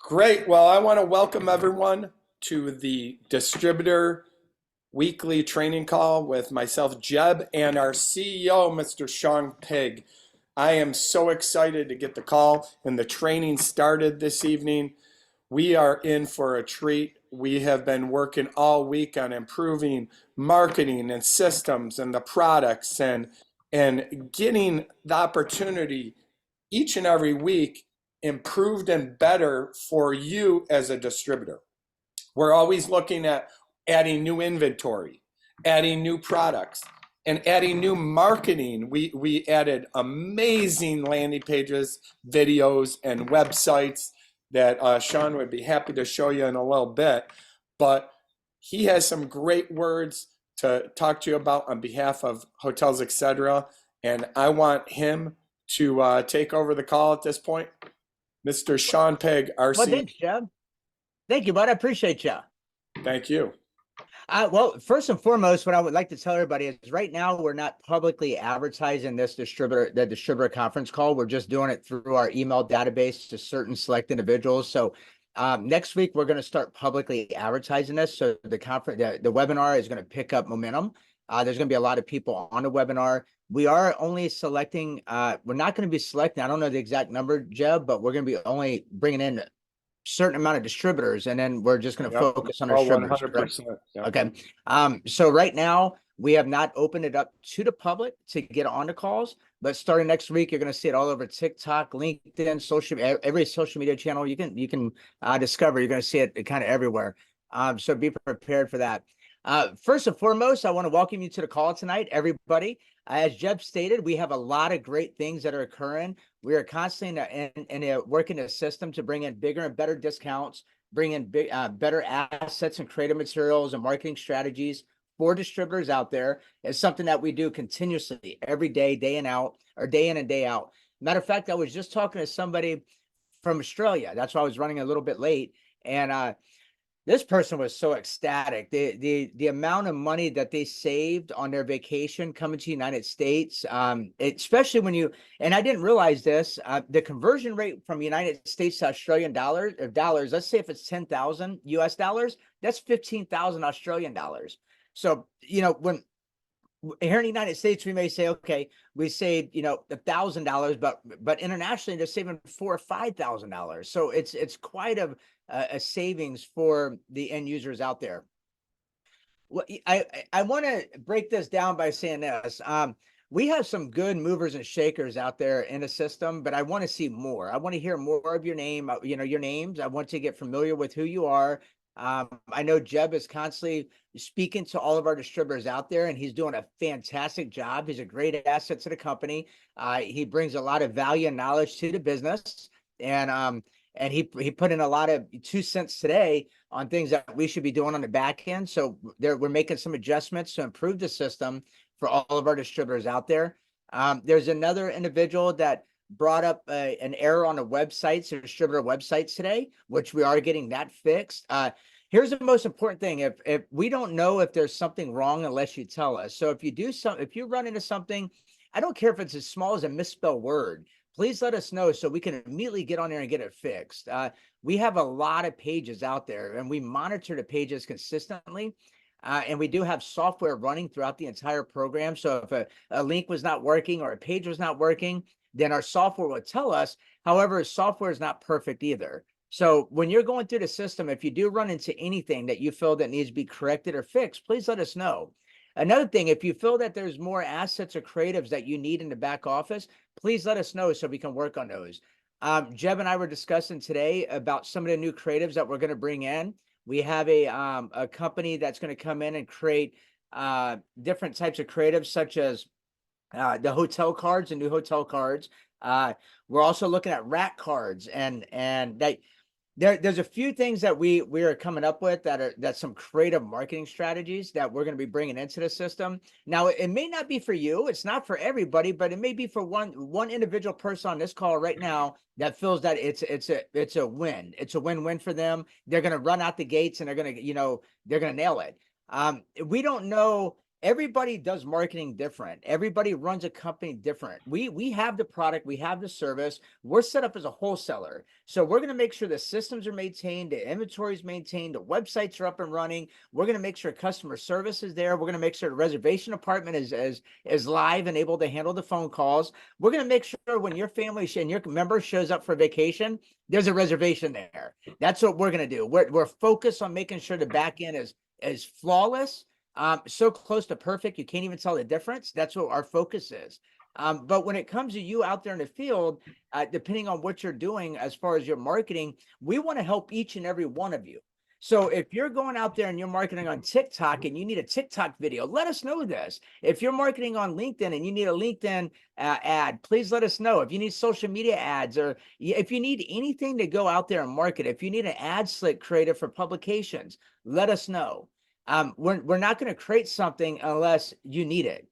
Great. Well, I want to welcome everyone to the distributor weekly training call with myself, Jeb, and our CEO, Mr. Shawn Pigg. I am so excited to get the call and the training started this evening. We are in for a treat. We have been working all week on improving marketing and systems and the products and getting the opportunity each and every week improved and better for you as a distributor. We're always looking at adding new inventory, adding new products, and adding new marketing. We added amazing landing pages, videos, and websites that Shawn would be happy to show you in a little bit. But he has some great words to talk to you about on behalf of Hotels, etc. And I want him to take over the call at this point. Mr. Shawn Pigg, Well, RC. thanks, Jeb. Thank you, bud. I appreciate you. Thank you. Well, first and foremost, what I would like to tell everybody is right now we're not publicly advertising the distributor conference call. We're just doing it through our email database to certain select individuals. So next week we're going to start publicly advertising this. So the webinar is going to pick up momentum. There's going to be a lot of people on the webinar. We are only selecting. We're not going to be selecting. I don't know the exact number, Jeb, but we're going to be only bringing in certain amount of distributors, and then we're just going to focus on our distributors. 100%. Yep. Okay. So right now we have not opened it up to the public to get on the calls, but starting next week, you're going to see it all over TikTok, LinkedIn, every social media channel you can discover. You're going to see it kind of everywhere. So be prepared for that. First and foremost, I want to welcome you to the call tonight, everybody. As Jeb stated, we have a lot of great things that are occurring. We are constantly working the system to bring in bigger and better discounts, bring in better assets and creative materials and marketing strategies for distributors out there. It's something that we do continuously every day, day in and day out. Matter of fact, I was just talking to somebody from Australia. That's why I was running a little bit late. And this person was so ecstatic. The amount of money that they saved on their vacation coming to the United States, especially and I didn't realize this, the conversion rate from United States to Australian dollars, let's say if it's 10,000 US dollars, that's 15,000 Australian dollars. So, when here in the United States, we may say, okay, we saved, $1,000, but internationally they're saving $4,000 or $5,000. So it's quite a savings for the end users out there. Well, I want to break this down by saying this. We have some good movers and shakers out there in the system, but I want to see more. I want to hear more of your name, your names. I want to get familiar with who you are. I know Jeb is constantly speaking to all of our distributors out there, and he's doing a fantastic job. He's a great asset to the company. He brings a lot of value and knowledge to the business, and he put in a lot of 2 cents today on things that we should be doing on the back end. So we're making some adjustments to improve the system for all of our distributors out there. There's another individual that brought up an error on the websites, the distributor websites today, which we are getting that fixed. Here's the most important thing. If we don't know if there's something wrong unless you tell us. So if you run into something, I don't care if it's as small as a misspelled word, please let us know so we can immediately get on there and get it fixed. We have a lot of pages out there, and we monitor the pages consistently. And we do have software running throughout the entire program. So if a link was not working or a page was not working, then our software will tell us. However, software is not perfect either. So when you're going through the system, if you do run into anything that you feel that needs to be corrected or fixed, please let us know. Another thing, if you feel that there's more assets or creatives that you need in the back office, please let us know so we can work on those. Jeb and I were discussing today about some of the new creatives that we're going to bring in. We have a company that's going to come in and create different types of creatives, such as the hotel cards and new hotel cards. We're also looking at rack cards, and there's a few things that we are coming up with that's some creative marketing strategies that we're going to be bringing into the system. Now, it may not be for you, it's not for everybody, but it may be for one individual person on this call right now that feels that it's a win. It's a win-win for them. They're going to run out the gates and they're going to nail it. We don't know everybody does marketing different. Everybody runs a company different. We have the product, we have the service. We're set up as a wholesaler. So we're going to make sure the systems are maintained, the inventory is maintained, the websites are up and running. We're going to make sure customer service is there. We're going to make sure the reservation department is live and able to handle the phone calls. We're going to make sure when your family and your member shows up for vacation, there's a reservation there. That's what we're going to do. We're focused on making sure the back end is flawless, so close to perfect, you can't even tell the difference. That's what our focus is. But when it comes to you out there in the field, depending on what you're doing as far as your marketing, we want to help each and every one of you. So if you're going out there and you're marketing on TikTok and you need a TikTok video, let us know this. If you're marketing on LinkedIn and you need a LinkedIn ad, please let us know. If you need social media ads, or if you need anything to go out there and market, if you need an ad slick created for publications, let us know. We're not going to create something unless you need it.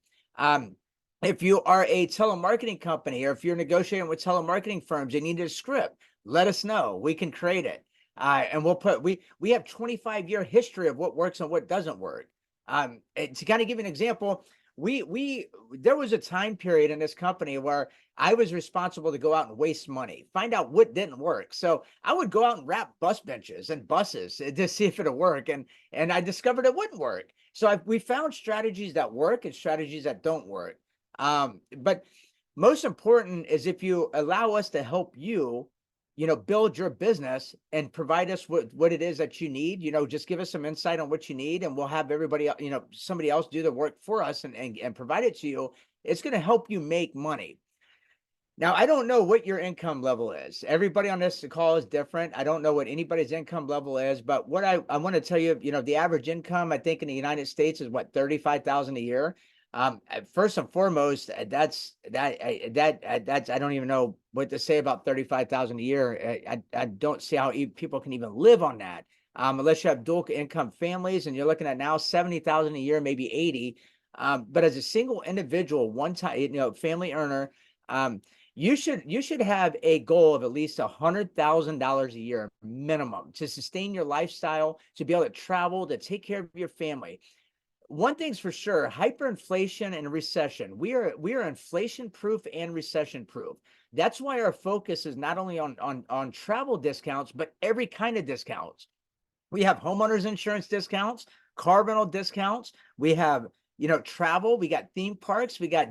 If you are a telemarketing company, or if you're negotiating with telemarketing firms and you need a script, let us know. We can create it. And we have 25-year history of what works and what doesn't work. To kind of give you an example, there was a time period in this company where I was responsible to go out and waste money, find out what didn't work. So I would go out and wrap bus benches and buses to see if it'll work. And I discovered it wouldn't work. So we found strategies that work and strategies that don't work. But most important is if you allow us to help you, build your business and provide us what it is that you need, just give us some insight on what you need, and we'll have everybody, somebody else do the work for us and provide it to you. It's going to help you make money. Now, I don't know what your income level is. Everybody on this call is different. I don't know what anybody's income level is, but what I want to tell you, the average income, I think in the United States is what, 35,000 a year. First and foremost, that's I don't even know what to say about 35,000 a year. I don't see how people can even live on that, unless you have dual income families, and you're looking at now 70,000 a year, maybe 80. But as a single individual, one time, family earner, you should have a goal of at least $100,000 a year minimum to sustain your lifestyle, to be able to travel, to take care of your family. One thing's for sure, hyperinflation and recession. We are inflation proof and recession proof. That's why our focus is not only on travel discounts, but every kind of discounts. We have homeowners insurance discounts, car rental discounts. We have, travel. We got theme parks. We got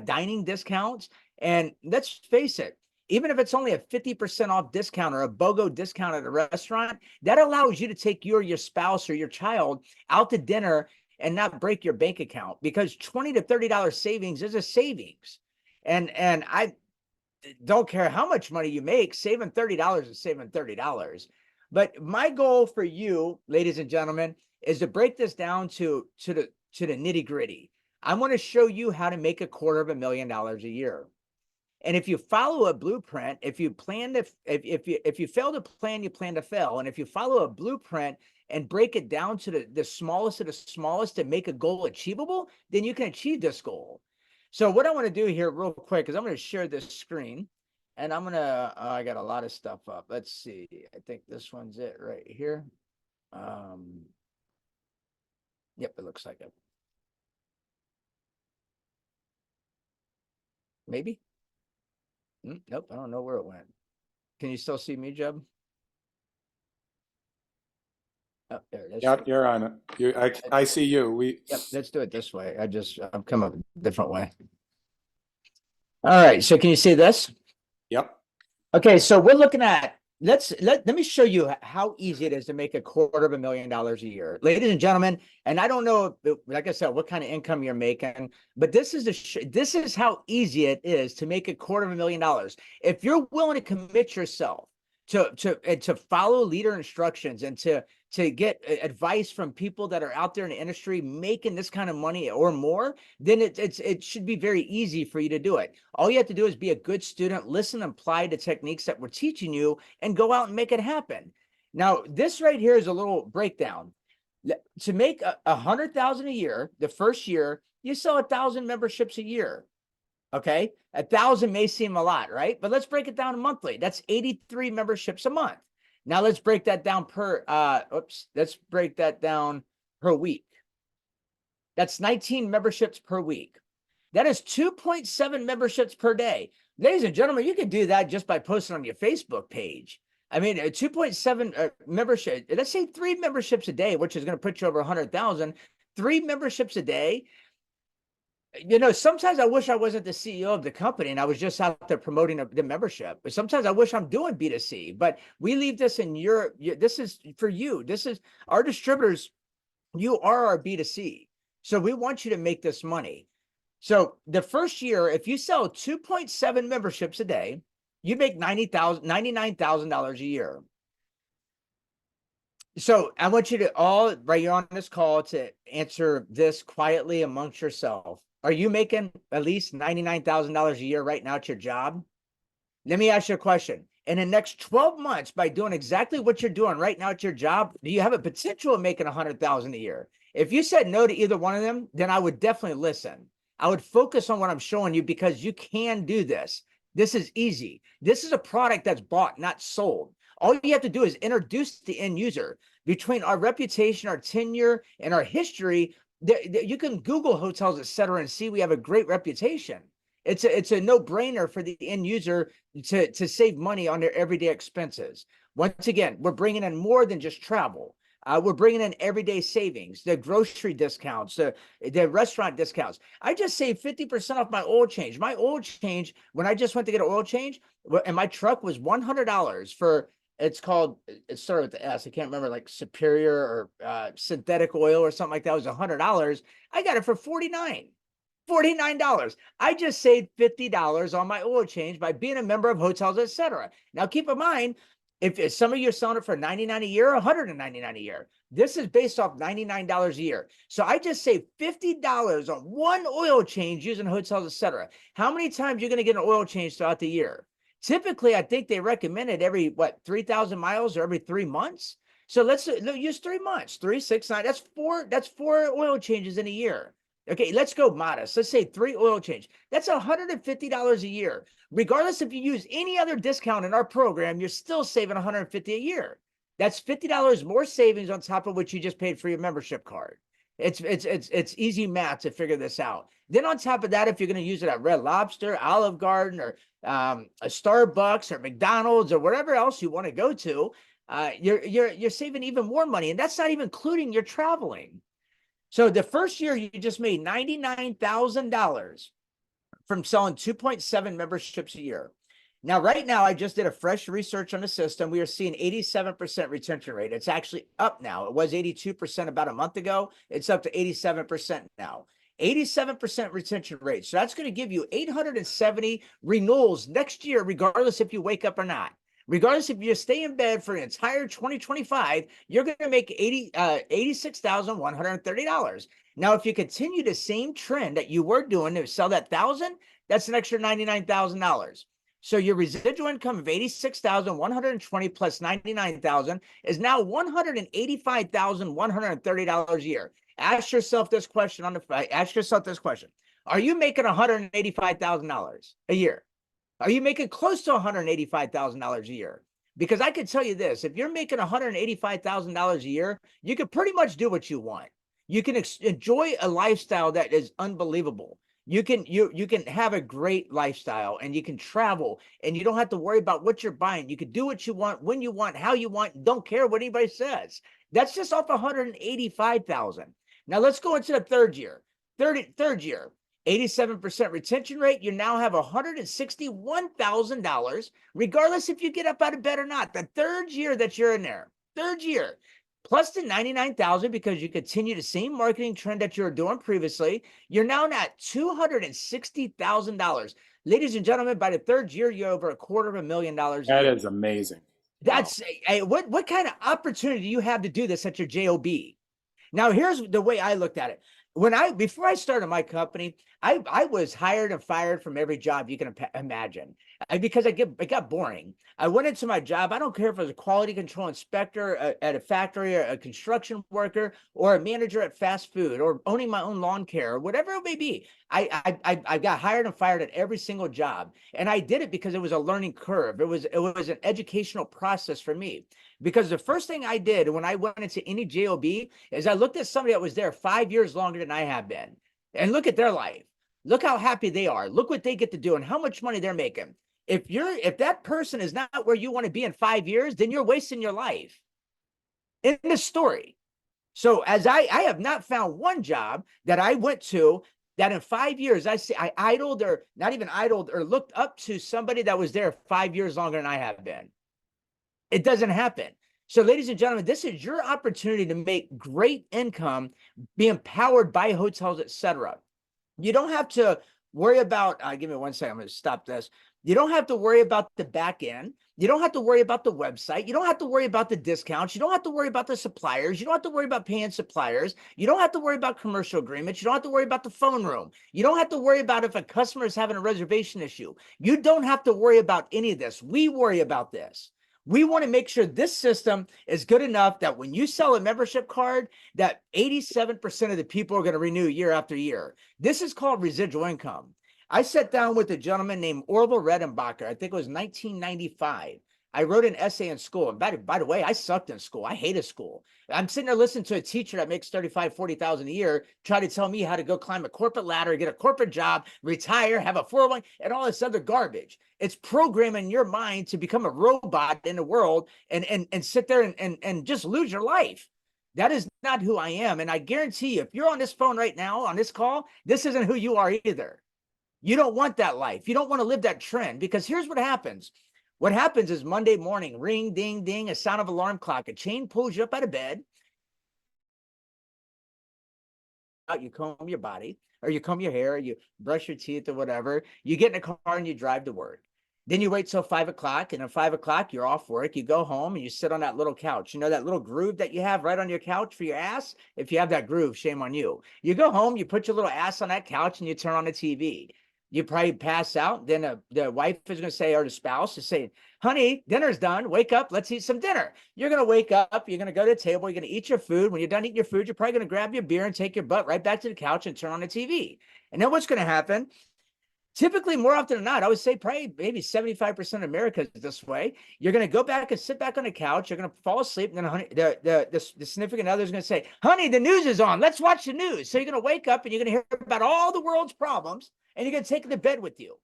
dining discounts. And let's face it, even if it's only a 50% off discount or a BOGO discount at a restaurant, that allows you to take your spouse or your child out to dinner and not break your bank account, because $20 to $30 savings is a savings. And I don't care how much money you make, saving $30 is saving $30. But my goal for you, ladies and gentlemen, is to break this down to the nitty gritty. I want to show you how to make $250,000 a year. And if you follow a blueprint, if you plan to, if you fail to plan, you plan to fail. And if you follow a blueprint and break it down to the smallest of the smallest to make a goal achievable, then you can achieve this goal. So what I want to do here real quick is I'm going to share this screen, and I'm going to, I got a lot of stuff up. Let's see. I think this one's it right here. Yep, it looks like it. Maybe. Nope, I don't know where it went. Can you still see me, Jeb? Oh, there it is. Yep, you're on it. I see you. Yep, let's do it this way. I've come up a different way. All right, so can you see this? Yep. Okay, so we're looking at, let me show you how easy it is to make $250,000 a year, ladies and gentlemen. And I don't know, like I said, what kind of income you're making, but this is how easy it is to make $250,000. If you're willing to commit yourself to follow leader instructions and to get advice from people that are out there in the industry making this kind of money or more, then it should be very easy for you to do it. All you have to do is be a good student, listen, and apply the techniques that we're teaching you, and go out and make it happen. Now, this right here is a little breakdown. To make 100,000 a year, the first year, you sell 1,000 memberships a year. Okay, 1,000 may seem a lot, right? But let's break it down monthly. That's 83 memberships a month. Now let's break that down let's break that down per week. That's 19 memberships per week. That is 2.7 memberships per day. Ladies and gentlemen, you can do that just by posting on your Facebook page. I mean, 2.7 membership, let's say 3 memberships a day, which is going to put you over 100,000. 3 memberships a day. You know, sometimes I wish I wasn't the CEO of the company and I was just out there promoting the membership. But sometimes I wish I'm doing B2C, but we leave this in your, this is for you. This is our distributors. You are our B2C. So we want you to make this money. So the first year, if you sell 2.7 memberships a day, you make $99,000 a year. So I want you to all, right, you're on this call to answer this quietly amongst yourself. Are you making at least $99,000 a year right now at your job? Let me ask you a question. In the next 12 months, by doing exactly what you're doing right now at your job, do you have a potential of making 100,000 a year? If you said no to either one of them, then I would definitely listen. I would focus on what I'm showing you because you can do this. This is easy. This is a product that's bought, not sold. All you have to do is introduce the end user. Between our reputation, our tenure, and our history, you can Google hotels, et cetera, and see we have a great reputation. It's a no-brainer for the end user to save money on their everyday expenses. Once again, we're bringing in more than just travel. We're bringing in everyday savings, the grocery discounts, the restaurant discounts. I just saved 50% off my oil change. My oil change, when I just went to get an oil change, and my truck was $100 for, it's called, it started with the S. I can't remember, like Superior or synthetic oil or something like that. It was $100. I got it for $49. I just saved $50 on my oil change by being a member of Hotels, etc. Now, keep in mind, if some of you are selling it for $99 a year, $199 a year, this is based off $99 a year. So I just saved $50 on one oil change using Hotels, etc. How many times are you going to get an oil change throughout the year? Typically, I think they recommend it every, 3,000 miles or every 3 months. So let's use 3 months, 3, 6, 9. That's four oil changes in a year. Okay, let's go modest. Let's say 3 oil change. That's $150 a year. Regardless if you use any other discount in our program, you're still saving $150 a year. That's $50 more savings on top of what you just paid for your membership card. It's easy math to figure this out. Then on top of that, if you're going to use it at Red Lobster, Olive Garden, or a Starbucks or McDonald's or whatever else you want to go to, you're saving even more money, and that's not even including your traveling. So the first year you just made $99,000 from selling 2.7 memberships a year. Now, right now, I just did a fresh research on the system. We are seeing 87% retention rate. It's actually up now. It was 82% about a month ago. It's up to 87% now. 87% retention rate. So that's going to give you 870 renewals next year, regardless if you wake up or not. Regardless if you stay in bed for an entire 2025, you're going to make $86,130. Now, if you continue the same trend that you were doing to sell that 1,000, that's an extra $99,000. So your residual income of $86,120 plus $99,000 is now $185,130 a year. Ask yourself this question Are you making $185,000 a year? Are you making close to $185,000 a year? Because I can tell you this, if you're making $185,000 a year, you can pretty much do what you want. You can enjoy a lifestyle that is unbelievable. You can have a great lifestyle, and you can travel, and you don't have to worry about what you're buying. You can do what you want, when you want, how you want, don't care what anybody says. That's just off 185,000. Now let's go into the third year. Third year. 87% retention rate, you now have $161,000, regardless if you get up out of bed or not. The third year that you're in there, third year, plus the $99,000 because you continue the same marketing trend that you were doing previously, you're now at $260,000. Ladies and gentlemen, by the third year, you're over $250,000 a That year. is amazing. That's what kind of opportunity do you have to do this at your job? Now, here's the way I looked at it. Before I started my company, I was hired and fired from every job you can imagine. because it got boring. I went into my job. I don't care if I was a quality control inspector at a factory, or a construction worker, or a manager at fast food, or owning my own lawn care, or whatever it may be. I got hired and fired at every single job, and I did it because it was a learning curve. It was an educational process for me. Because the first thing I did when I went into any job is I looked at somebody that was there 5 years longer than I have been, and look at their life. Look how happy they are. Look what they get to do and how much money they're making. If that person is not where you want to be in 5 years, then you're wasting your life. In this story. So as I have not found one job that I went to that in 5 years I idled, or not even idled, or looked up to somebody that was there 5 years longer than I have been. It doesn't happen. So ladies and gentlemen, this is your opportunity to make great income being powered by hotels, etc. You don't have to worry about, give me 1 second, I'm going to stop this. You don't have to worry about the back end. You don't have to worry about the website. You don't have to worry about the discounts. You don't have to worry about the suppliers. You don't have to worry about paying suppliers. You don't have to worry about commercial agreements. You don't have to worry about the phone room. You don't have to worry about if a customer is having a reservation issue. You don't have to worry about any of this. We worry about this. We want to make sure this system is good enough that when you sell a membership card, that 87% of the people are going to renew year after year. This is called residual income. I sat down with a gentleman named Orville Redenbacher. I think it was 1995. I wrote an essay in school. And by the way, I sucked in school. I hated school. I'm sitting there listening to a teacher that makes 35, 40,000 a year try to tell me how to go climb a corporate ladder, get a corporate job, retire, have a 401, and all this other garbage. It's programming your mind to become a robot in the world and sit there and just lose your life. That is not who I am. And I guarantee you, if you're on this phone right now, on this call, this isn't who you are either. You don't want that life. You don't want to live that trend, because here's what happens. What happens is Monday morning, ring, ding, ding, a sound of alarm clock, a chain pulls you up out of bed. You comb your body, or you comb your hair, or you brush your teeth, or whatever. You get in a car and you drive to work. Then you wait till 5 o'clock, and at 5 o'clock, you're off work. You go home and you sit on that little couch. You know that little groove that you have right on your couch for your ass? If you have that groove, shame on you. You go home, you put your little ass on that couch, and you turn on the TV. You probably pass out. Then the wife is going to say, or the spouse is saying, honey, dinner's done. Wake up. Let's eat some dinner. You're going to wake up. You're going to go to the table. You're going to eat your food. When you're done eating your food, you're probably going to grab your beer and take your butt right back to the couch and turn on the TV. And then what's going to happen? Typically, more often than not, I would say probably maybe 75% of America is this way. You're going to go back and sit back on the couch. You're going to fall asleep. And then the significant other is going to say, honey, the news is on. Let's watch the news. So you're going to wake up and you're going to hear about all the world's problems, and you're going to take it to bed with you.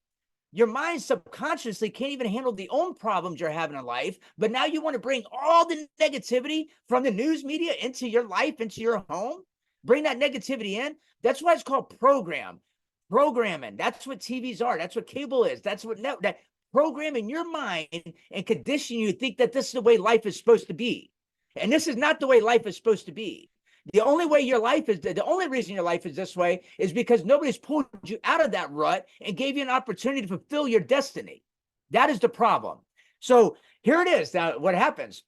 Your mind subconsciously can't even handle the own problems you're having in life. But now you want to bring all the negativity from the news media into your life, into your home. Bring that negativity in. That's why it's called programming. That's what TVs are. That's what cable is. That's what that programming your mind and condition you to think that this is the way life is supposed to be. And this is not the way life is supposed to be. The only way your life is, the only reason your life is this way is because nobody's pulled you out of that rut and gave you an opportunity to fulfill your destiny. That is the problem. So here it is. Now, what happens?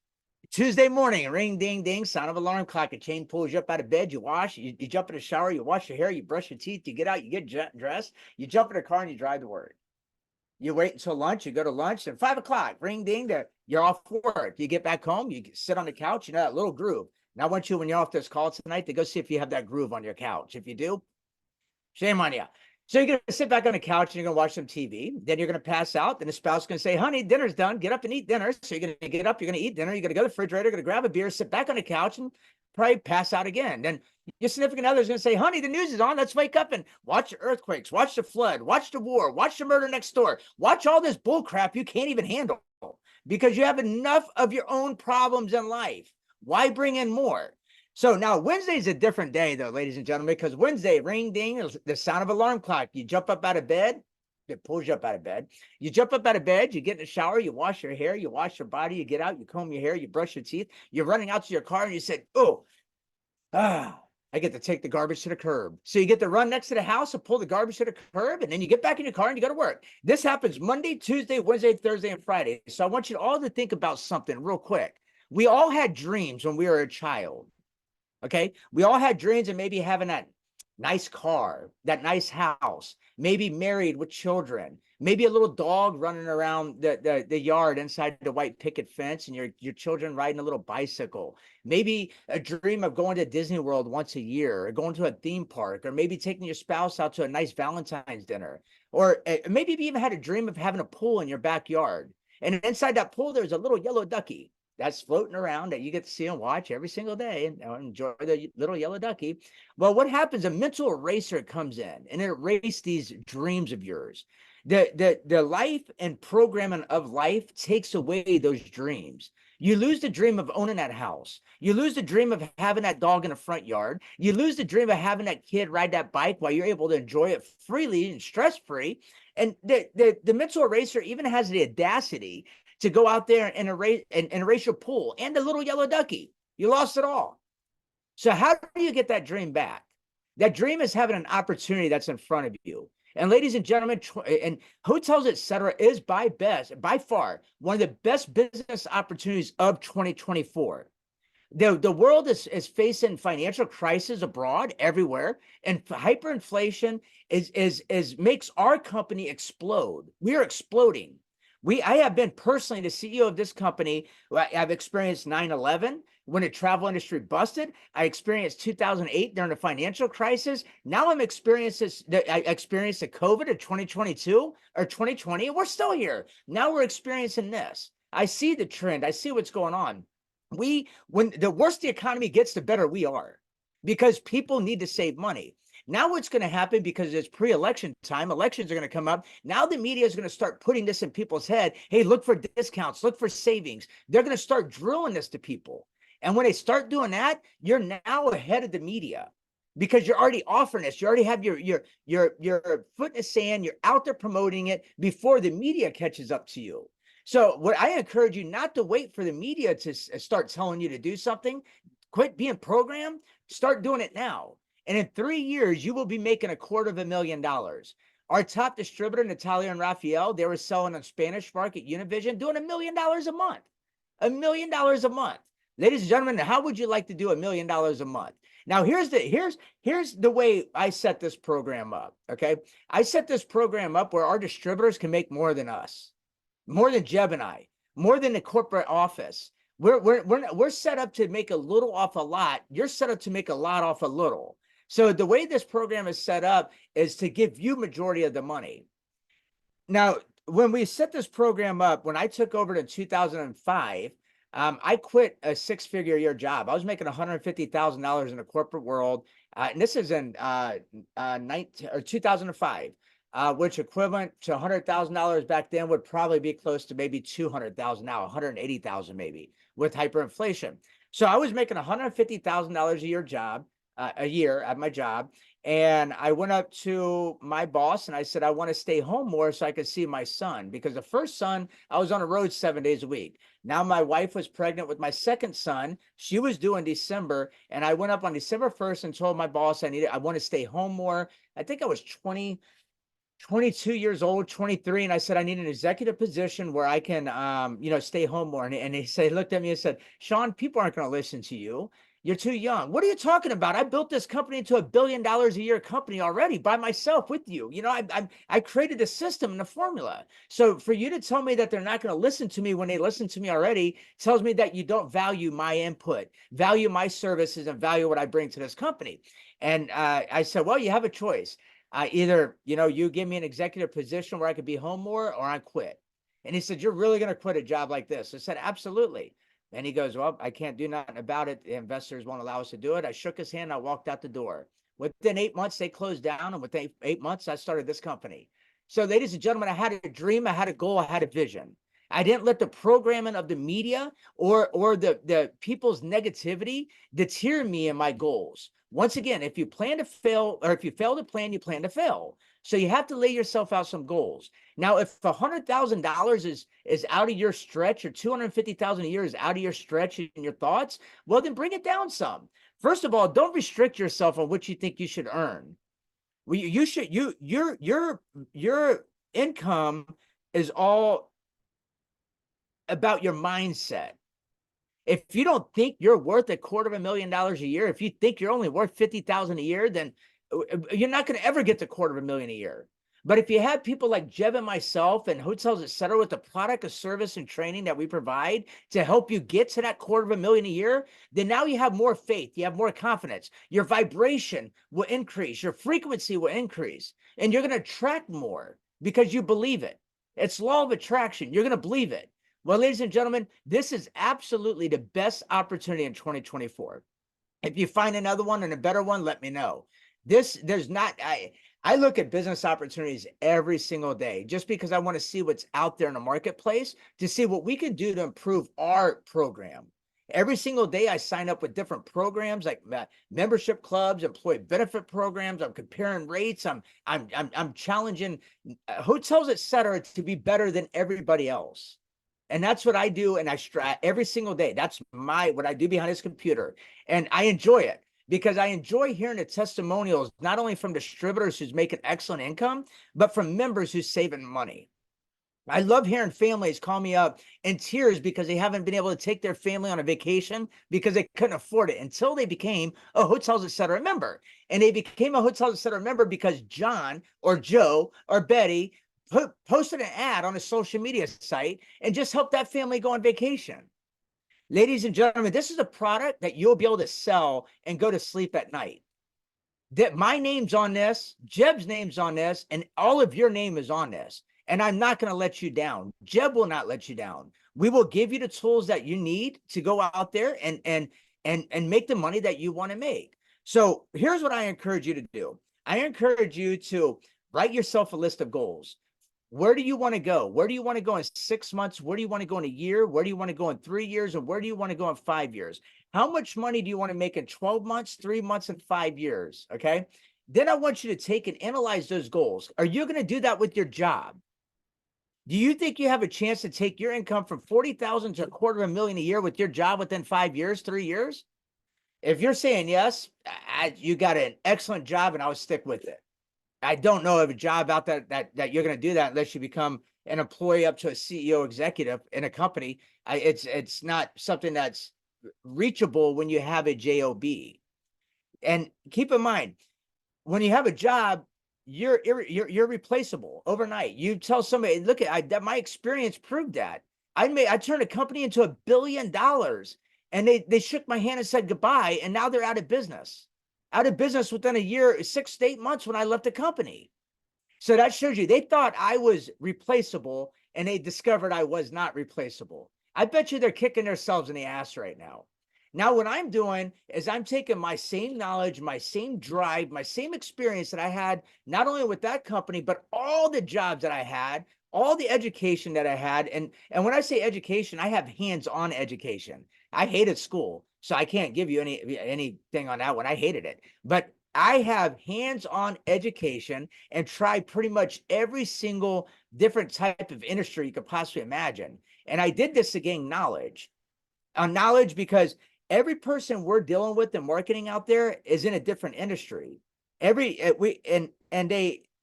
Tuesday morning, ring, ding, ding, sound of alarm clock. A chain pulls you up out of bed. You wash, you jump in the shower, you wash your hair, you brush your teeth, you get out, you get dressed, you jump in the car and you drive to work. You wait until lunch, you go to lunch, and 5 o'clock, ring, ding, you're off work. You get back home, you sit on the couch, you know, that little groove. Now, I want you, when you're off this call tonight, to go see if you have that groove on your couch. If you do, shame on you. So you're going to sit back on the couch and you're going to watch some TV. Then you're going to pass out. Then the spouse is going to say, honey, dinner's done. Get up and eat dinner. So you're going to get up. You're going to eat dinner. You're going to go to the refrigerator. You're going to grab a beer, sit back on the couch, and probably pass out again. Then your significant other is going to say, honey, the news is on. Let's wake up and watch the earthquakes, watch the flood, watch the war, watch the murder next door. Watch all this bull crap you can't even handle because you have enough of your own problems in life. Why bring in more? So now Wednesday is a different day, though, ladies and gentlemen, because Wednesday, ring, ding, the sound of alarm clock. You jump up out of bed. It pulls you up out of bed. You jump up out of bed. You get in the shower. You wash your hair. You wash your body. You get out. You comb your hair. You brush your teeth. You're running out to your car, and you said, I get to take the garbage to the curb. So you get to run next to the house and pull the garbage to the curb, and then you get back in your car and you go to work. This happens Monday, Tuesday, Wednesday, Thursday, and Friday. So I want you all to think about something real quick. We all had dreams when we were a child. Okay, we all had dreams of maybe having that nice car, that nice house, maybe married with children, maybe a little dog running around the yard inside the white picket fence, and your children riding a little bicycle. Maybe a dream of going to Disney World once a year, or going to a theme park, or maybe taking your spouse out to a nice Valentine's dinner. Or maybe you even had a dream of having a pool in your backyard. And inside that pool, there's a little yellow ducky that's floating around that you get to see and watch every single day and enjoy the little yellow ducky. Well, what happens? A mental eraser comes in and it erases these dreams of yours. The life and programming of life takes away those dreams. You lose the dream of owning that house. You lose the dream of having that dog in the front yard. You lose the dream of having that kid ride that bike while you're able to enjoy it freely and stress-free. And the mental eraser even has the audacity to go out there and erase your pool and the little yellow ducky. You lost it all. So how do you get that dream back? That dream is having an opportunity that's in front of you. And ladies and gentlemen, and hotels, etc., is by far one of the best business opportunities of 2024. The world is facing financial crisis abroad everywhere, and hyperinflation is makes our company explode. We are exploding. I have been personally the CEO of this company. I've experienced 9/11 when the travel industry busted. I experienced 2008 during the financial crisis. Now I experienced the COVID of 2022 or 2020, and we're still here. Now we're experiencing this. I see the trend. I see what's going on. When the worse the economy gets, the better we are, because people need to save money. Now what's going to happen, because it's pre-election time, elections are going to come up. Now the media is going to start putting this in people's head. Hey, look for discounts, look for savings. They're going to start drilling this to people. And when they start doing that, you're now ahead of the media, because you're already offering this. You already have your foot in the sand. You're out there promoting it before the media catches up to you. So what I encourage you, not to wait for the media to start telling you to do something. Quit being programmed. Start doing it now. And in 3 years, you will be making $250,000. Our top distributor, Natalia and Raphael, they were selling on Spanish market Univision, doing $1 million a month. $1 million a month. Ladies and gentlemen, how would you like to do $1 million a month? Now, here's the way I set this program up. Okay, I set this program up where our distributors can make more than us, more than Jeb and I, more than the corporate office. We're set up to make a little off a lot. You're set up to make a lot off a little. So the way this program is set up is to give you majority of the money. Now, when we set this program up, when I took over in 2005, I quit a 6-figure year job. I was making $150,000 in the corporate world. And this is in 2005, which equivalent to $100,000 back then would probably be close to maybe $200,000 now, $180,000 maybe, with hyperinflation. So I was making $150,000 a year at my job. And I went up to my boss and I said, I want to stay home more so I could see my son, because the first son, I was on the road 7 days a week. Now my wife was pregnant with my second son. She was due in December. And I went up on December 1st and told my boss I want to stay home more. I think I was 22 years old, 23. And I said, I need an executive position where I can, stay home more. And he looked at me and said, Shawn, people aren't going to listen to you. You're too young. What are you talking about? I built this company into $1 billion a year company already by myself with you. I created a system and a formula. So for you to tell me that they're not going to listen to me when they listen to me already tells me that you don't value my input, value my services, and value what I bring to this company. And I said, well, you have a choice. Either, you give me an executive position where I could be home more, or I quit. And he said, you're really going to quit a job like this? I said, absolutely. And he goes, well, I can't do nothing about it. The investors won't allow us to do it. I shook his hand. I walked out the door. Within 8 months, they closed down. And within 8 months, I started this company. So ladies and gentlemen, I had a dream. I had a goal. I had a vision. I didn't let the programming of the media or the people's negativity deter me in my goals. Once again, if you plan to fail, or if you fail to plan, you plan to fail. So you have to lay yourself out some goals. Now, if $100,000 is out of your stretch, or $250,000 a year is out of your stretch in your thoughts, well, then bring it down some. First of all, don't restrict yourself on what you think you should earn. Well, your income is all about your mindset. If you don't think you're worth $250,000 a year, if you think you're only worth $50,000 a year, then you're not going to ever get to $250,000 a year. But if you have people like Jeb and myself and hotels, et cetera, with the product, a service, and training that we provide to help you get to that $250,000 a year, then now you have more faith, you have more confidence, your vibration will increase, your frequency will increase, and you're going to attract more because you believe it. It's law of attraction. You're going to believe it. Well, ladies and gentlemen, this is absolutely the best opportunity in 2024. If you find another one and a better one, let me know. There's not, I look at business opportunities every single day just because I want to see what's out there in the marketplace to see what we can do to improve our program. Every single day I sign up with different programs like membership clubs, employee benefit programs. I'm comparing rates. I'm challenging hotels, et cetera, to be better than everybody else. And that's what I do. And I strive every single day. That's what I do behind this computer. And I enjoy it because I enjoy hearing the testimonials, not only from distributors who's making excellent income, but from members who's saving money. I love hearing families call me up in tears because they haven't been able to take their family on a vacation because they couldn't afford it until they became a Hotels Etc. member. And they became a Hotels Etc. member because John or Joe or Betty posted an ad on a social media site and just helped that family go on vacation. Ladies and gentlemen, this is a product that you'll be able to sell and go to sleep at night. That my name's on this, Jeb's name's on this, and all of your name is on this. And I'm not going to let you down. Jeb will not let you down. We will give you the tools that you need to go out there and make the money that you want to make. So here's what I encourage you to do. I encourage you to write yourself a list of goals. Where do you want to go? Where do you want to go in 6 months? Where do you want to go in a year? Where do you want to go in 3 years? And where do you want to go in 5 years? How much money do you want to make in 12 months, 3 months, and 5 years? Okay. Then I want you to take and analyze those goals. Are you going to do that with your job? Do you think you have a chance to take your income from 40,000 to $250,000 a year with your job within 5 years, 3 years? If you're saying yes, you got an excellent job and I would stick with it. I don't know of a job out there that you're going to do that unless you become an employee up to a CEO executive in a company. It's not something that's reachable when you have a job. And keep in mind, when you have a job, you're replaceable overnight. You tell somebody, look at my experience proved that. I turned a company into $1 billion, and they shook my hand and said goodbye, and now they're out of business within a year, 6 to 8 months when I left the company. So that shows you they thought I was replaceable and they discovered I was not replaceable. I bet you they're kicking themselves in the ass right now. Now, what I'm doing is I'm taking my same knowledge, my same drive, my same experience that I had, not only with that company, but all the jobs that I had, all the education that I had. And when I say education, I have hands-on education. I hated school, so I can't give you anything on that one. I hated it. But I have hands-on education and tried pretty much every single different type of industry you could possibly imagine. And I did this to gain knowledge. Knowledge because every person we're dealing with in marketing out there is in a different industry. They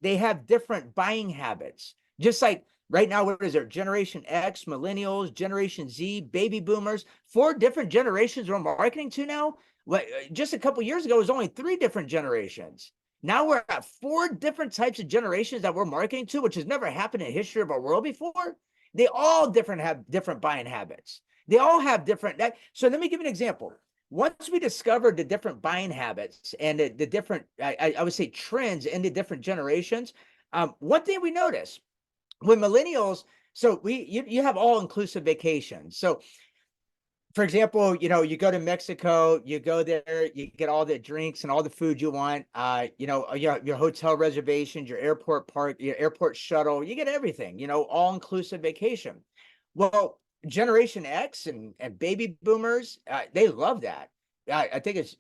have different buying habits. Just like right now, what is there? Generation X, millennials, Generation Z, baby boomers, 4 different generations we're marketing to now. Just a couple years ago, it was only 3 different generations. Now we're at 4 different types of generations that we're marketing to, which has never happened in the history of our world before. They all have different buying habits. They all have different. So let me give you an example. Once we discovered the different buying habits and the different, I would say, trends in the different generations, one thing we noticed with millennials, so you have all-inclusive vacations. So for example, you go to Mexico, you go there, you get all the drinks and all the food you want, your hotel reservations, your airport park, your airport shuttle, you get everything, all-inclusive vacation. Well, Generation X and baby boomers, they love that. I think it's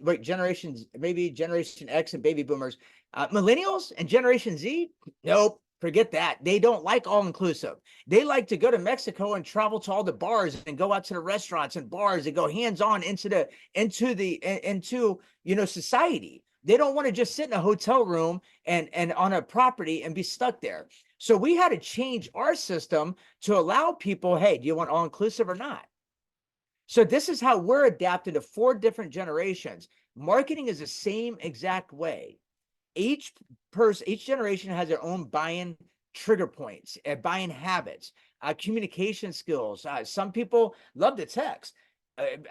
maybe Generation X and baby boomers. Millennials and Generation Z, nope. Forget that. They don't like all-inclusive. They like to go to Mexico and travel to all the bars and go out to the restaurants and bars and go hands-on into society. They don't want to just sit in a hotel room and on a property and be stuck there. So we had to change our system to allow people, hey, do you want all-inclusive or not? So this is how we're adapted to 4 different generations. Marketing is the same exact way. each generation has their own buying trigger points, buying habits, communication skills. Some people love to text.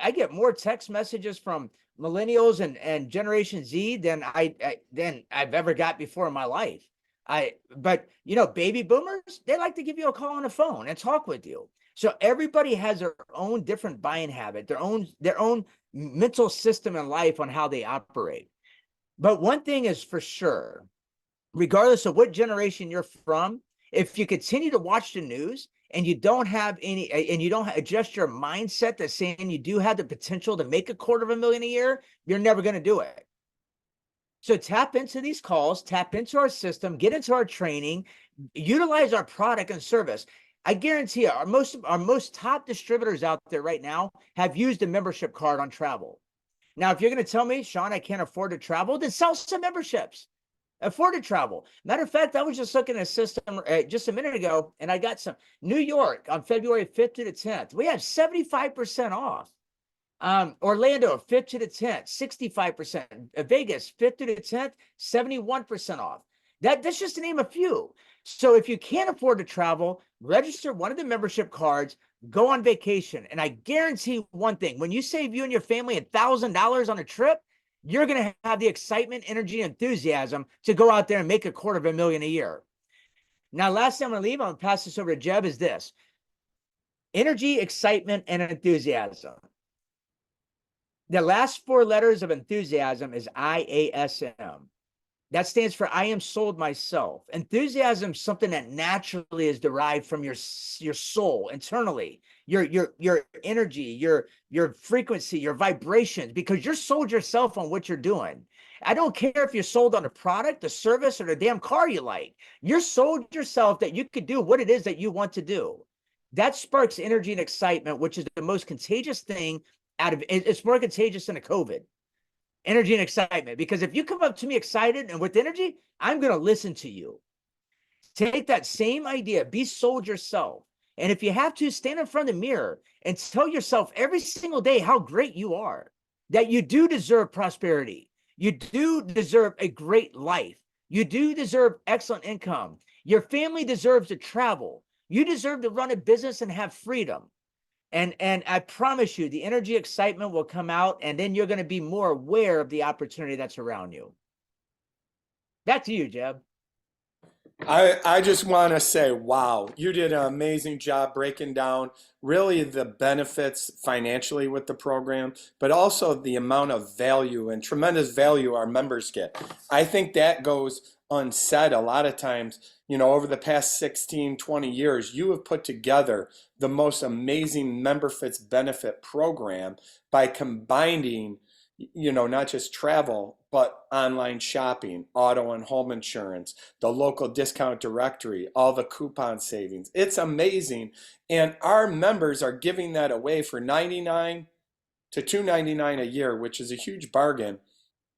I get more text messages from millennials and Generation Z than I've ever got before in my life. But baby boomers, they like to give you a call on the phone and talk with you. So everybody has their own different buying habit, their own mental system in life on how they operate. But one thing is for sure, regardless of what generation you're from, if you continue to watch the news and you don't adjust your mindset to saying you do have the potential to make $250,000 a year, you're never going to do it. So tap into these calls, tap into our system, get into our training, utilize our product and service. I guarantee you, our most top distributors out there right now have used a membership card on travel. Now, if you're going to tell me, Shawn, I can't afford to travel, then sell some memberships. Afford to travel. Matter of fact, I was just looking at a system just a minute ago, and I got some New York on February 5th to the 10th. We have 75% off. Orlando, 5th to the 10th, 65%. Vegas, 5th to the 10th, 71% off. That's just to name a few. So if you can't afford to travel, register one of the membership cards, go on vacation. And I guarantee one thing, when you save you and your family $1,000 on a trip, you're going to have the excitement, energy, enthusiasm to go out there and make $250,000 a year. Now, last thing I'm going to leave, I'm going to pass this over to Jeb, is this: energy, excitement, and enthusiasm. The last four letters of enthusiasm is IASM. That stands for I am sold myself. Enthusiasm is something that naturally is derived from your soul internally, your energy, your frequency, your vibrations, because you're sold yourself on what you're doing. I don't care if you're sold on a product, a service, or the damn car you like. You're sold yourself that you could do what it is that you want to do. That sparks energy and excitement, which is the most contagious thing it's more contagious than a COVID. Energy and excitement, because if you come up to me excited and with energy, I'm going to listen to you. Take that same idea, be sold yourself. And if you have to, stand in front of the mirror and tell yourself every single day how great you are, that you do deserve prosperity. You do deserve a great life. You do deserve excellent income. Your family deserves to travel. You deserve to run a business and have freedom. And I promise you, the energy, excitement will come out, and then you're going to be more aware of the opportunity that's around you. Back to you, Jeb. I just want to say, wow, you did an amazing job breaking down really the benefits financially with the program, but also the amount of value and tremendous value our members get. I think that goes unsaid a lot of times. Over the past 16, 20 years, you have put together the most amazing member benefit program by combining not just travel, but online shopping, auto and home insurance, the local discount directory, all the coupon savings. It's amazing. And our members are giving that away for $99 to $299 a year, which is a huge bargain.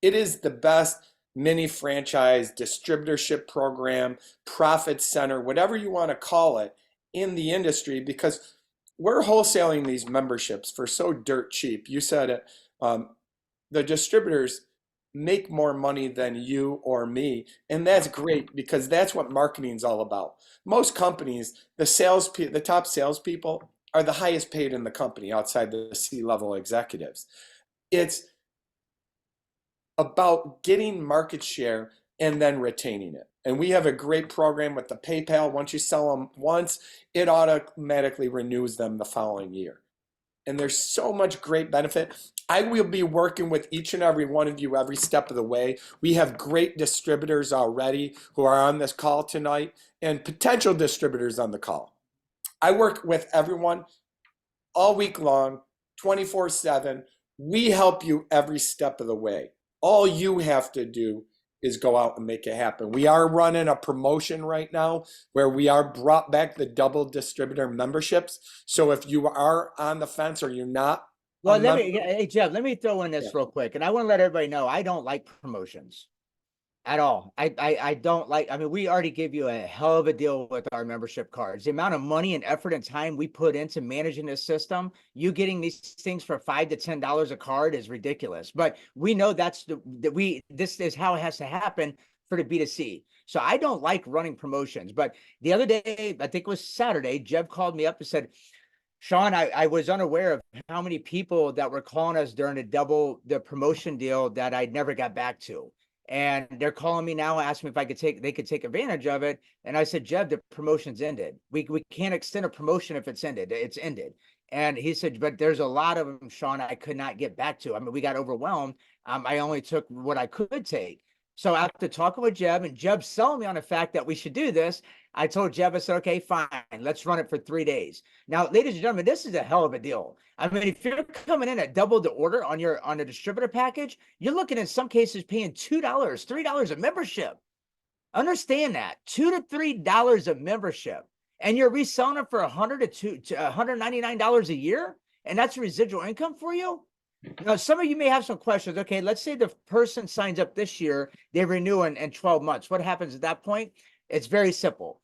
It is the best mini franchise distributorship program, profit center, whatever you want to call it, in the industry, because we're wholesaling these memberships for so dirt cheap. You said it. The distributors make more money than you or me, and that's great because that's what marketing is all about. Most companies, the top salespeople are the highest paid in the company outside the C-level executives. It's about getting market share and then retaining it. And we have a great program with the PayPal. Once you sell them once, it automatically renews them the following year. And there's so much great benefit. I will be working with each and every one of you every step of the way. We have great distributors already who are on this call tonight and potential distributors on the call. I work with everyone all week long, 24/7. We help you every step of the way. All you have to do is go out and make it happen. We are running a promotion right now where we are brought back the double distributor memberships. So if you are on the fence or you're not, well, hey, Jeff, let me throw in this real quick. And I want to let everybody know, I don't like promotions at all. I don't like, we already give you a hell of a deal with our membership cards. The amount of money and effort and time we put into managing this system, you getting these things for $5 to $10 a card is ridiculous. But we know this is how it has to happen for the B2C. So I don't like running promotions. But the other day, I think it was Saturday, Jeb called me up and said, Shawn, I was unaware of how many people that were calling us during the promotion deal that I never got back to. And they're calling me now, asking me if they could take advantage of it. And I said, Jeb, the promotion's ended. We can't extend a promotion if it's ended. It's ended. And he said, but there's a lot of them, Shawn, I could not get back to. I mean, we got overwhelmed. I only took what I could take. So after talking with Jeb and Jeb selling me on the fact that we should do this, I told Jeb, I said, okay, fine, let's run it for 3 days. Now, ladies and gentlemen, this is a hell of a deal. I mean, if you're coming in at double the order on a distributor package, you're looking in some cases paying $2, $3 a membership. Understand that, $2 to $3 a membership, and you're reselling it for $100 to $199 a year, and that's residual income for you. Now, some of you may have some questions. Okay, let's say the person signs up this year, they renew in 12 months. What happens at that point? It's very simple.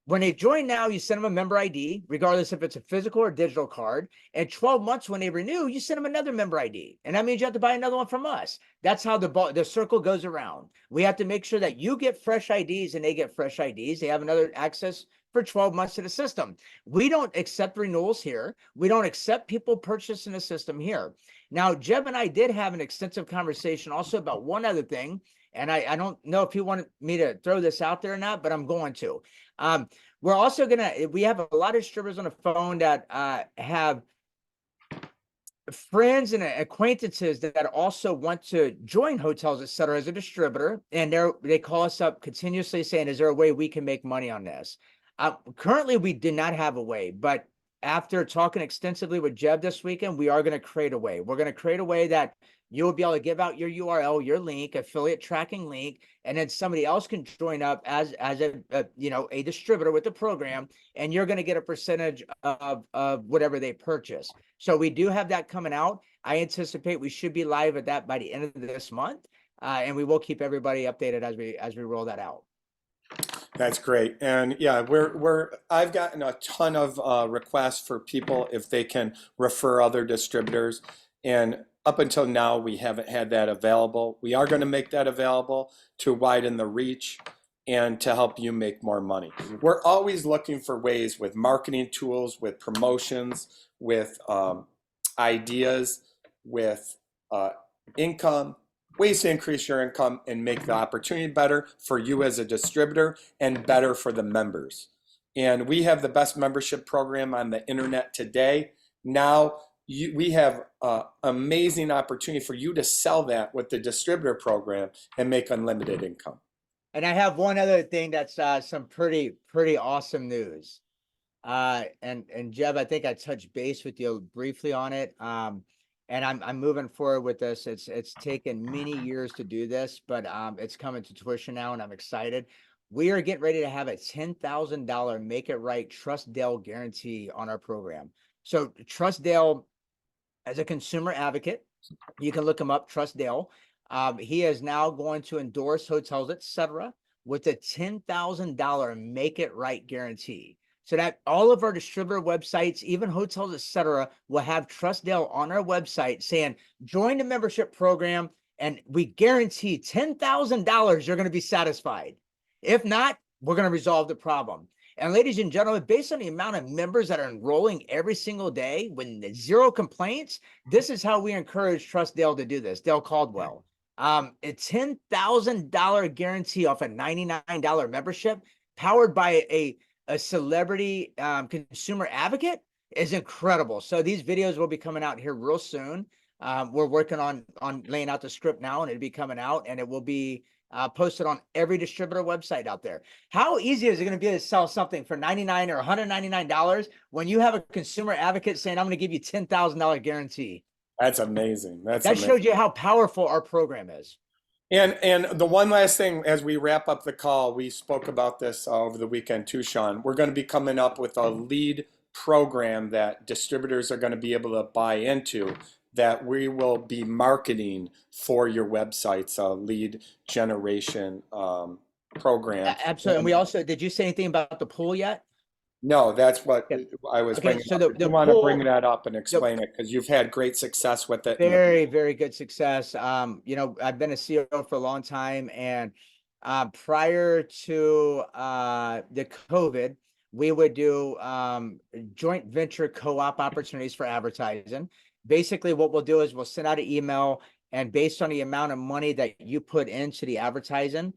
When they join now, you send them a member ID, regardless if it's a physical or digital card. And 12 months when they renew, you send them another member ID. And that means you have to buy another one from us. That's how the circle goes around. We have to make sure that you get fresh IDs and they get fresh IDs. They have another access for 12 months to the system. We don't accept renewals here. We don't accept people purchasing the system here. Now, Jeb and I did have an extensive conversation also about one other thing. And I don't know if you wanted me to throw this out there or not, but I'm going to. We're also we have a lot of distributors on the phone that have friends and acquaintances that also want to join hotels, et cetera, as a distributor. And they call us up continuously saying, is there a way we can make money on this? Currently, we did not have a way, but after talking extensively with Jeb this weekend, we are going to create a way. We're going to create a way that you'll be able to give out your URL, your link, affiliate tracking link, and then somebody else can join up as a distributor with the program, and you're going to get a percentage of whatever they purchase. So we do have that coming out. I anticipate we should be live at that by the end of this month, and we will keep everybody updated as we roll that out. That's great. And yeah, I've gotten a ton of requests for people if they can refer other distributors. And up until now, we haven't had that available. We are going to make that available to widen the reach and to help you make more money. We're always looking for ways with marketing tools, with promotions, with ideas, with income, ways to increase your income and make the opportunity better for you as a distributor and better for the members. And we have the best membership program on the internet today. Now we have an amazing opportunity for you to sell that with the distributor program and make unlimited income. And I have one other thing that's some pretty awesome news. And Jeb, I think I touched base with you briefly on it. And I'm moving forward with this. It's taken many years to do this, but it's coming to fruition now, and I'm excited. We are getting ready to have a $10,000 Make It Right Trust Dale guarantee on our program. So Trust Dale, as a consumer advocate, you can look him up, Trust Dale. He is now going to endorse hotels, etc., with a $10,000 Make It Right guarantee. So that all of our distributor websites, even hotels, etc., will have Trust Dale on our website saying, join the membership program, and we guarantee $10,000 you're going to be satisfied. If not, we're going to resolve the problem. And ladies and gentlemen, based on the amount of members that are enrolling every single day with zero complaints, this is how we encourage Trust Dale to do this. Dale Caldwell. A $10,000 guarantee off a $99 membership powered by a celebrity consumer advocate is incredible. So these videos will be coming out here real soon. We're working on laying out the script now, and it'll be coming out, and it will be posted on every distributor website out there. How easy is it going to be to sell something for $99 or $199 when you have a consumer advocate saying, I'm going to give you $10,000 guarantee? That's amazing. That shows you how powerful our program is. And the one last thing, as we wrap up the call, we spoke about this over the weekend too, Shawn. We're going to be coming up with a lead program that distributors are going to be able to buy into, that we will be marketing for your websites, a lead generation program. Absolutely. And we also, did you say anything about the pool yet? No, that's what I was bringing so up. You want to bring that up and explain it, because you've had great success with it. Very good success. I've been a CEO for a long time, and Prior to the COVID, we would do joint venture co-op opportunities for advertising. Basically, what we'll do is we'll send out an email, and based on the amount of money that you put into the advertising,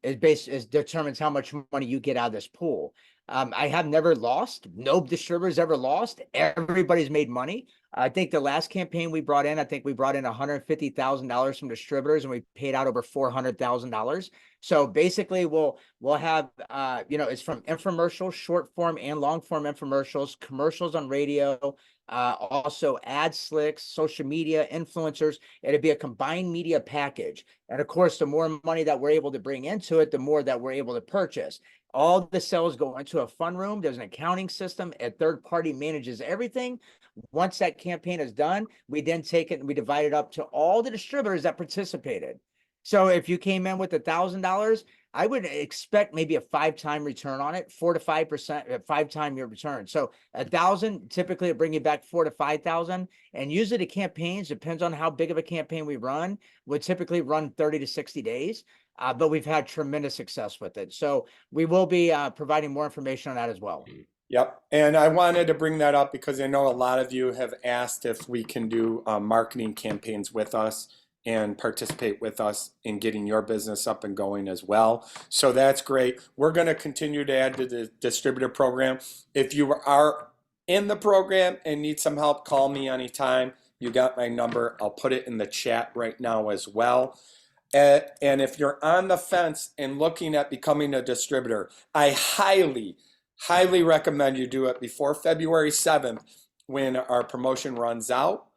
is determines how much money you get out of this pool. I have never lost. No distributor's ever lost. Everybody's made money. I think the last campaign we brought in, I think we brought in $150,000 from distributors, and we paid out over $400,000. So basically, we'll have it's from infomercials, short form and long form infomercials, commercials on radio, also ad slicks, social media, influencers. It'd be a combined media package. And of course, the more money that we're able to bring into it, the more that we're able to purchase. All the sales go into a fund room. There's an accounting system. A third party manages everything. Once that campaign is done, we then take it and we divide it up to all the distributors that participated. So if you came in with $1,000, I would expect maybe a 5-time return on it, 4 to 5%, 5-time your return. So 1,000 typically will bring you back 4 to 5,000. And usually the campaigns, depends on how big of a campaign we run, would typically run 30 to 60 days. But we've had tremendous success with it. So we will be providing more information on that as well. Yep. And I wanted to bring that up because I know a lot of you have asked if we can do marketing campaigns with us and participate with us in getting your business up and going as well. So that's great. We're going to continue to add to the distributor program. If you are in the program and need some help, call me anytime. You got my number. I'll put it in the chat right now as well. And if you're on the fence and looking at becoming a distributor, I highly recommend you do it before February 7th when our promotion runs out,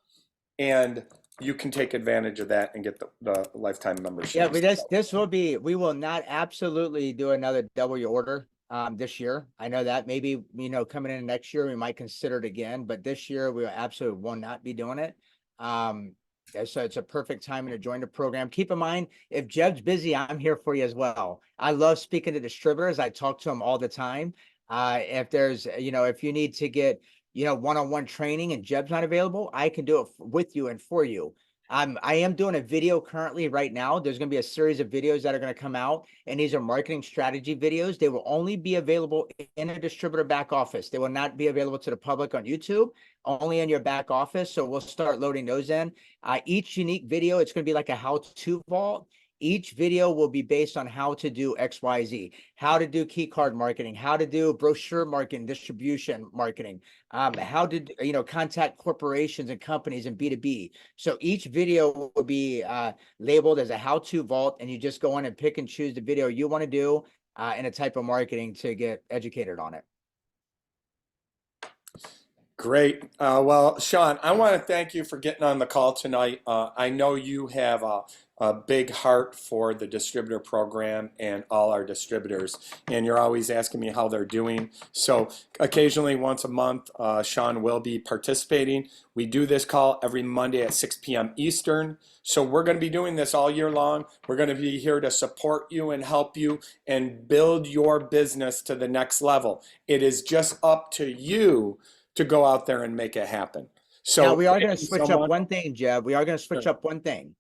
and you can take advantage of that and get the lifetime membership. Yeah, we will not absolutely do another double your order this year. I know that maybe, coming in next year, we might consider it again, but this year we absolutely will not be doing it. So it's a perfect time to join the program. Keep in mind, if Jeb's busy, I'm here for you as well. I love speaking to distributors. I talk to them all the time. If there's, if you need to get, one-on-one training and Jeb's not available, I can do it with you and for you. I am doing a video currently right now. There's going to be a series of videos that are going to come out, and these are marketing strategy videos. They will only be available in a distributor back office. They will not be available to the public on YouTube, only in your back office. So we'll start loading those in. Each unique video, it's going to be like a how-to vault. Each video will be based on how to do XYZ, how to do key card marketing, how to do brochure marketing, distribution marketing, how to, contact corporations and companies and B2B. So each video will be labeled as a how-to vault, and you just go in and pick and choose the video you want to do and a type of marketing to get educated on it. Great. Well, Shawn, I want to thank you for getting on the call tonight. I know you have a big heart for the distributor program and all our distributors, and you're always asking me how they're doing. So occasionally, once a month, Shawn will be participating. We do this call every Monday at 6 p.m. Eastern. So we're going to be doing this all year long. We're going to be here to support you and help you and build your business to the next level. It is just up to you to go out there and make it happen. So now we are going to switch up one thing, Jeb. We are going to switch up one thing.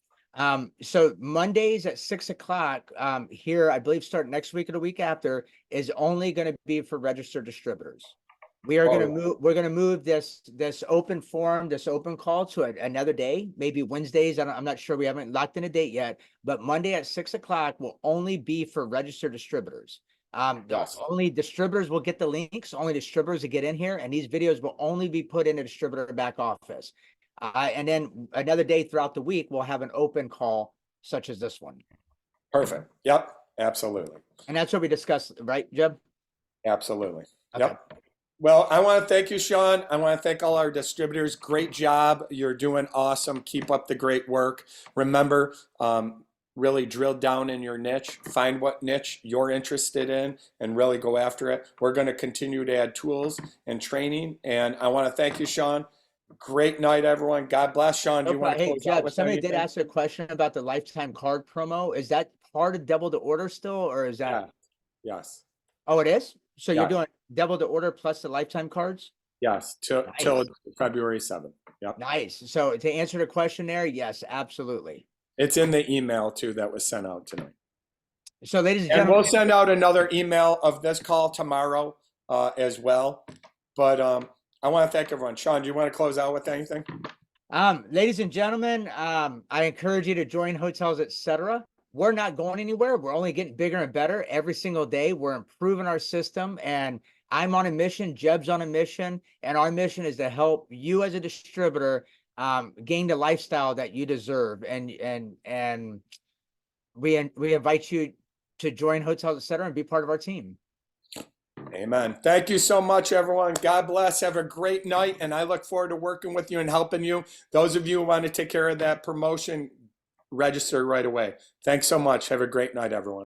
So Mondays at 6 o'clock here, I believe, start next week or the week after, is only going to be for registered distributors. We are going to move. We're going to move this open forum, this open call to another day, maybe Wednesdays. I'm not sure. We haven't locked in a date yet, but Monday at 6 o'clock will only be for registered distributors. Yes. Only distributors will get the links, only distributors to get in here, and these videos will only be put in a distributor back office. And then another day throughout the week, we'll have an open call such as this one. Perfect. Yep. Absolutely. And that's what we discussed, right, Jeb? Absolutely. Okay. Yep. Well, I want to thank you, Shawn. I want to thank all our distributors. Great job. You're doing awesome. Keep up the great work. Remember, really drill down in your niche, find what niche you're interested in, and really go after it. We're going to continue to add tools and training. And I want to thank you, Shawn. Great night, everyone. God bless. Shawn, do you want to close out with somebody anything? did ask a question about the lifetime card promo. Is that part of double the order still, or is that? Yeah. Yes. Oh, it is? So Yeah. you're doing double the order plus the lifetime cards? Yes, till February 7th. Yep. Nice. So to answer the question there, yes, absolutely. It's in the email too that was sent out tonight. So, ladies and And we'll gentlemen, send out another email of this call tomorrow as well. But I want to thank everyone. Shawn, do you want to close out with anything? ladies and gentlemen, I encourage you to join Hotels Etc. We're not going anywhere. We're only getting bigger and better every single day. We're improving our system, and I'm on a mission. Jeb's on a mission, and our mission is to help you as a distributor gain the lifestyle that you deserve. And we invite you to join Hotels Etc. and be part of our team. Amen. Thank you so much, everyone. God bless. Have a great night. And I look forward to working with you and helping you. Those of you who want to take care of that promotion, register right away. Thanks so much. Have a great night, everyone.